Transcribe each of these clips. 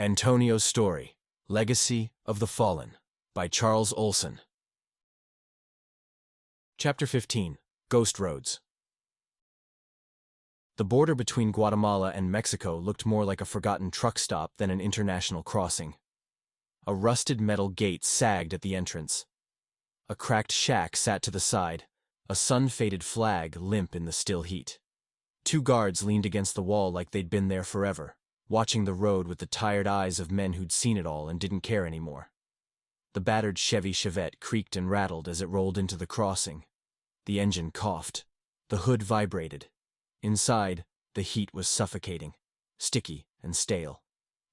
Antonio's Story, Legacy of the Fallen, by Charles Olson. Chapter 15, Ghost Roads. The border between Guatemala and Mexico looked more like a forgotten truck stop than an international crossing. A rusted metal gate sagged at the entrance. A cracked shack sat to the side, a sun-faded flag limp in the still heat. Two guards leaned against the wall like they'd been there forever, watching the road with the tired eyes of men who'd seen it all and didn't care anymore. The battered Chevette creaked and rattled as it rolled into the crossing. The engine coughed. The hood vibrated. Inside, the heat was suffocating, sticky and stale.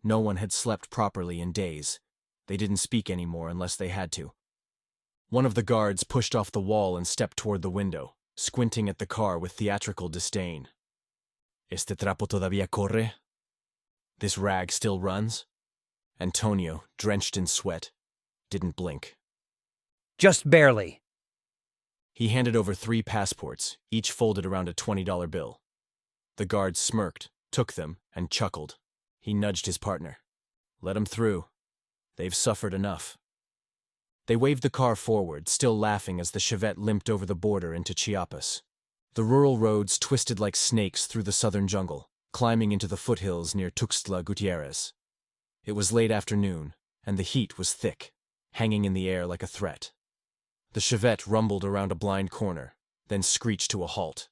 No one had slept properly in days. They didn't speak anymore unless they had to. One of the guards pushed off the wall and stepped toward the window, squinting at the car with theatrical disdain. "Este trapo todavía corre?" "This rag still runs?" Antonio, drenched in sweat, didn't blink. "Just barely." He handed over 3 passports, each folded around a $20 bill. The guard smirked, took them, and chuckled. He nudged his partner. "Let 'em through. They've suffered enough." They waved the car forward, still laughing as the Chevette limped over the border into Chiapas. The rural roads twisted like snakes through the southern jungle, climbing into the foothills near Tuxtla Gutierrez. It was late afternoon, and the heat was thick, hanging in the air like a threat. The Chevette rumbled around a blind corner, then screeched to a halt.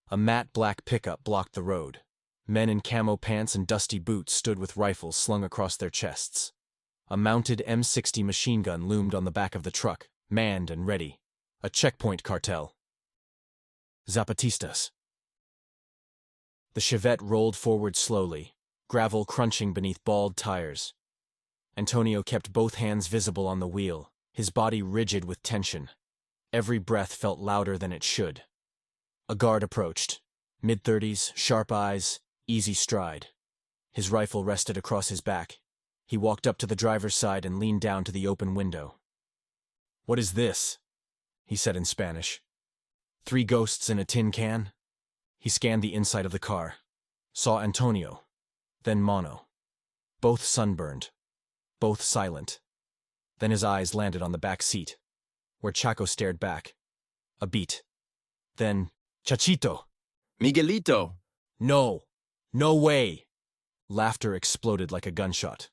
A matte black pickup blocked the road. Men in camo pants and dusty boots stood with rifles slung across their chests. A mounted M60 machine gun loomed on the back of the truck, manned and ready. A checkpoint cartel. Zapatistas. The Chevette rolled forward slowly, gravel crunching beneath bald tires. Antonio kept both hands visible on the wheel, his body rigid with tension. Every breath felt louder than it should. A guard approached. Mid-30s, sharp eyes, easy stride. His rifle rested across his back. He walked up to the driver's side and leaned down to the open window. "What is this?" he said in Spanish. 3 ghosts in a tin can? He scanned the inside of the car. Saw Antonio, then Mono. Both sunburned. Both silent. Then his eyes landed on the back seat, where Chaco stared back. A beat. Then, "Chachito!" "Miguelito!" "No! No way!" Laughter exploded like a gunshot.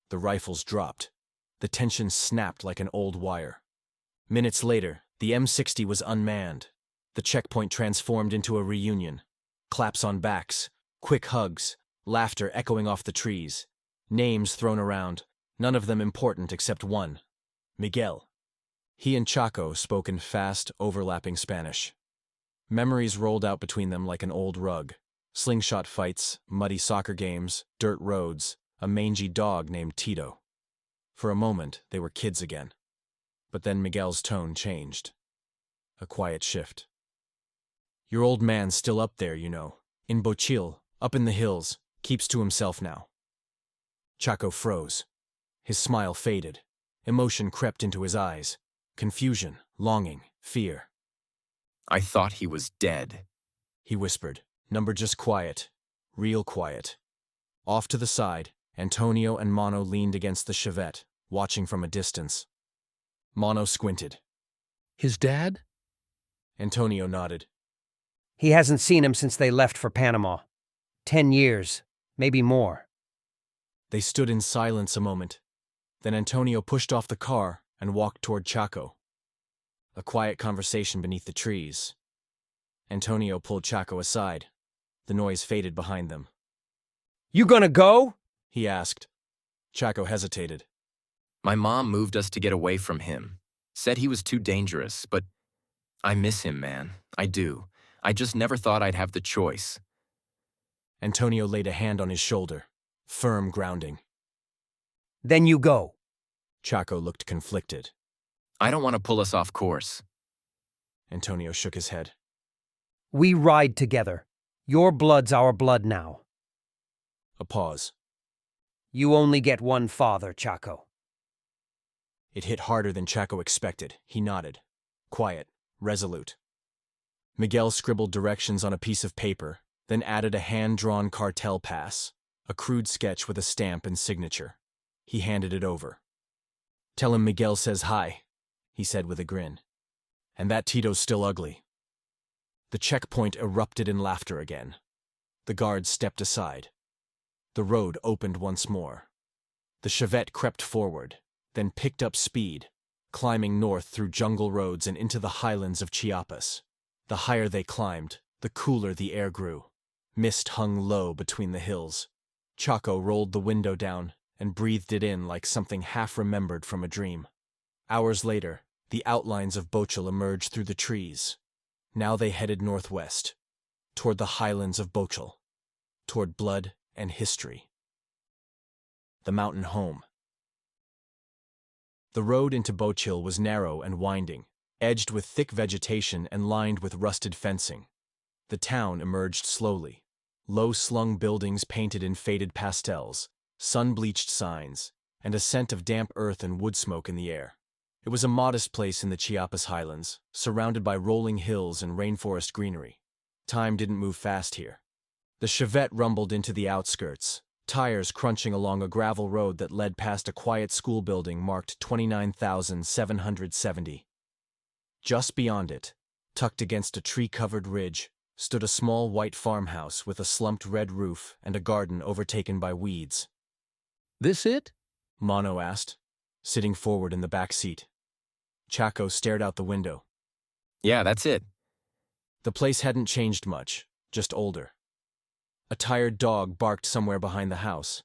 The rifles dropped. The tension snapped like an old wire. Minutes later, the M60 was unmanned. The checkpoint transformed into a reunion. Claps on backs, quick hugs, laughter echoing off the trees. Names thrown around, none of them important except one. Miguel. He and Chaco spoke in fast, overlapping Spanish. Memories rolled out between them like an old rug. Slingshot fights, muddy soccer games, dirt roads, a mangy dog named Tito. For a moment, they were kids again. But then Miguel's tone changed. A quiet shift. "Your old man's still up there, you know. In Bochil, up in the hills, keeps to himself now." Chaco froze. His smile faded. Emotion crept into his eyes. Confusion, longing, fear. "I thought he was dead," he whispered. Number just quiet. Real quiet. Off to the side, Antonio and Mono leaned against the Chevette, watching from a distance. Mono squinted. "His dad?" Antonio nodded. He hasn't seen him since they left for Panama. 10 years, maybe more. They stood in silence a moment. Then Antonio pushed off the car and walked toward Chaco. A quiet conversation beneath the trees. Antonio pulled Chaco aside. The noise faded behind them. "You gonna go?" he asked. Chaco hesitated. "My mom moved us to get away from him. Said he was too dangerous, but I miss him, man. I do. I just never thought I'd have the choice." Antonio laid a hand on his shoulder. Firm grounding. "Then you go." Chaco looked conflicted. "I don't want to pull us off course." Antonio shook his head. "We ride together. Your blood's our blood now." A pause. "You only get one father, Chaco." It hit harder than Chaco expected. He nodded. Quiet, resolute. Miguel scribbled directions on a piece of paper, then added a hand-drawn cartel pass. a crude sketch with a stamp and signature. He handed it over. "Tell him Miguel says hi," he said with a grin. "And that Tito's still ugly." The checkpoint erupted in laughter again. The guards stepped aside. The road opened once more. The Chevette crept forward, then picked up speed, climbing north through jungle roads and into the highlands of Chiapas. The higher they climbed, the cooler the air grew. Mist hung low between the hills. Chaco rolled the window down and breathed it in like something half-remembered from a dream. Hours later, the outlines of Bochil emerged through the trees. Now they headed northwest, toward the highlands of Bochil, toward blood and history. The mountain home. The road into Bochil was narrow and winding, edged with thick vegetation and lined with rusted fencing. The town emerged slowly. Low-slung buildings painted in faded pastels, sun-bleached signs, and a scent of damp earth and wood smoke in the air. It was a modest place in the Chiapas highlands, surrounded by rolling hills and rainforest greenery. Time didn't move fast here. The Chevette rumbled into the outskirts, tires crunching along a gravel road that led past a quiet school building marked 29,770. Just beyond it, tucked against a tree-covered ridge, stood a small white farmhouse with a slumped red roof and a garden overtaken by weeds. "This it?" Mono asked, sitting forward in the back seat. Chaco stared out the window. Yeah, that's it. The place hadn't changed much, just older. A tired dog barked somewhere behind the house.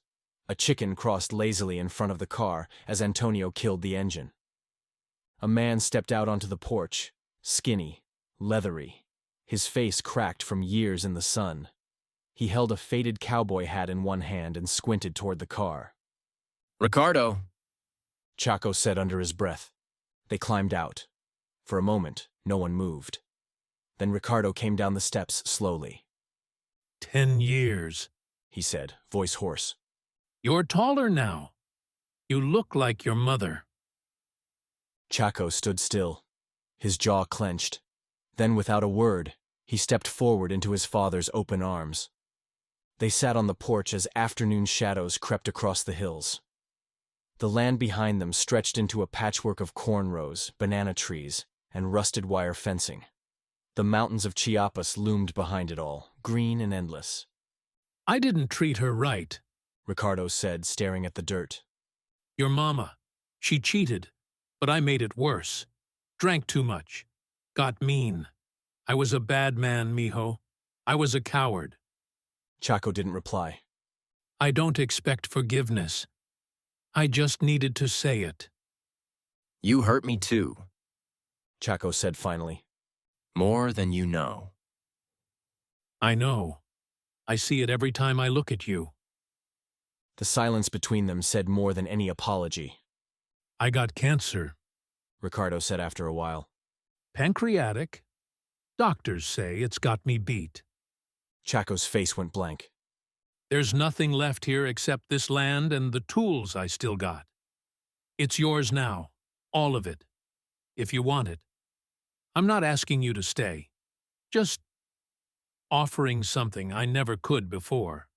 A chicken crossed lazily in front of the car as Antonio killed the engine. A man stepped out onto the porch, skinny, leathery, his face cracked from years in the sun. He held a faded cowboy hat in one hand and squinted toward the car. "Ricardo." Chaco said under his breath. They climbed out. For a moment, no one moved. Then Ricardo came down the steps slowly. 10 years. He said, voice hoarse. You're taller now. You look like your mother. Chaco stood still, his jaw clenched. Then, without a word, he stepped forward into his father's open arms. They sat on the porch as afternoon shadows crept across the hills. The land behind them stretched into a patchwork of corn rows, banana trees, and rusted wire fencing. The mountains of Chiapas loomed behind it all, green and endless. I didn't treat her right. Ricardo said, staring at the dirt. Your mama. She cheated, but I made it worse. Drank too much. Got mean. I was a bad man, mijo. I was a coward. Chaco didn't reply. I don't expect forgiveness. I just needed to say it. You hurt me too. Chaco said finally. More than you know. I know. I see it every time I look at you. The silence between them said more than any apology. I got cancer. Ricardo said after a while. Pancreatic. Doctors say it's got me beat. Chaco's face went blank. There's nothing left here except this land and the tools I still got. It's yours now, all of it, if you want it. I'm not asking you to stay, just offering something I never could before.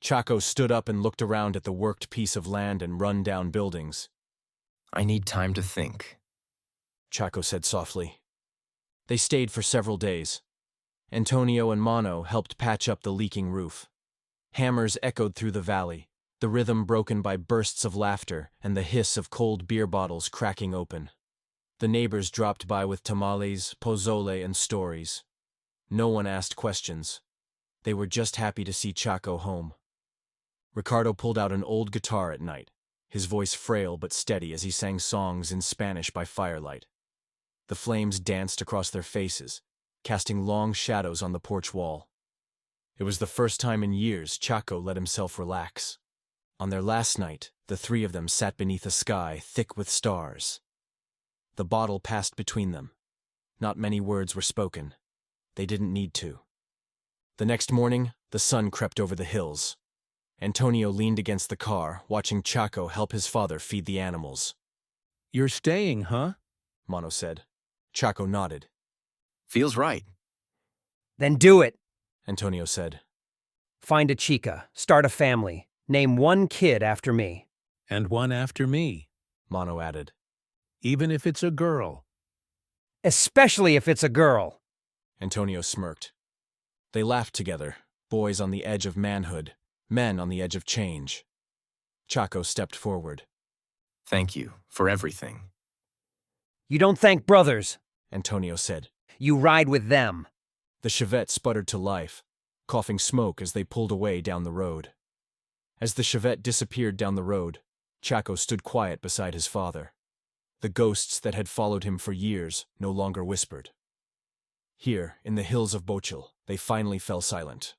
Chaco stood up and looked around at the worked piece of land and run-down buildings. I need time to think. Chaco said softly. They stayed for several days. Antonio and Mono helped patch up the leaking roof. Hammers echoed through the valley, the rhythm broken by bursts of laughter and the hiss of cold beer bottles cracking open. The neighbors dropped by with tamales, pozole, and stories. No one asked questions. They were just happy to see Chaco home. Ricardo pulled out an old guitar at night, his voice frail but steady as he sang songs in Spanish by firelight. The flames danced across their faces, casting long shadows on the porch wall. It was the first time in years Chaco let himself relax. On their last night, the three of them sat beneath a sky thick with stars. The bottle passed between them. Not many words were spoken. They didn't need to. The next morning, the sun crept over the hills. Antonio leaned against the car, watching Chaco help his father feed the animals. You're staying, huh? Mono said. Chaco nodded. Feels right. Then do it. Antonio said. Find a chica, start a family, name one kid after me. And one after me, Mono added. even if it's a girl. Especially if it's a girl. Antonio smirked. They laughed together, boys on the edge of manhood, men on the edge of change. Chaco stepped forward. Thank you for everything. You don't thank brothers. Antonio said. You ride with them. The Chevette sputtered to life, coughing smoke as they pulled away down the road. As the Chevette disappeared down the road, Chaco stood quiet beside his father. The ghosts that had followed him for years no longer whispered. Here, in the hills of Bochil, they finally fell silent,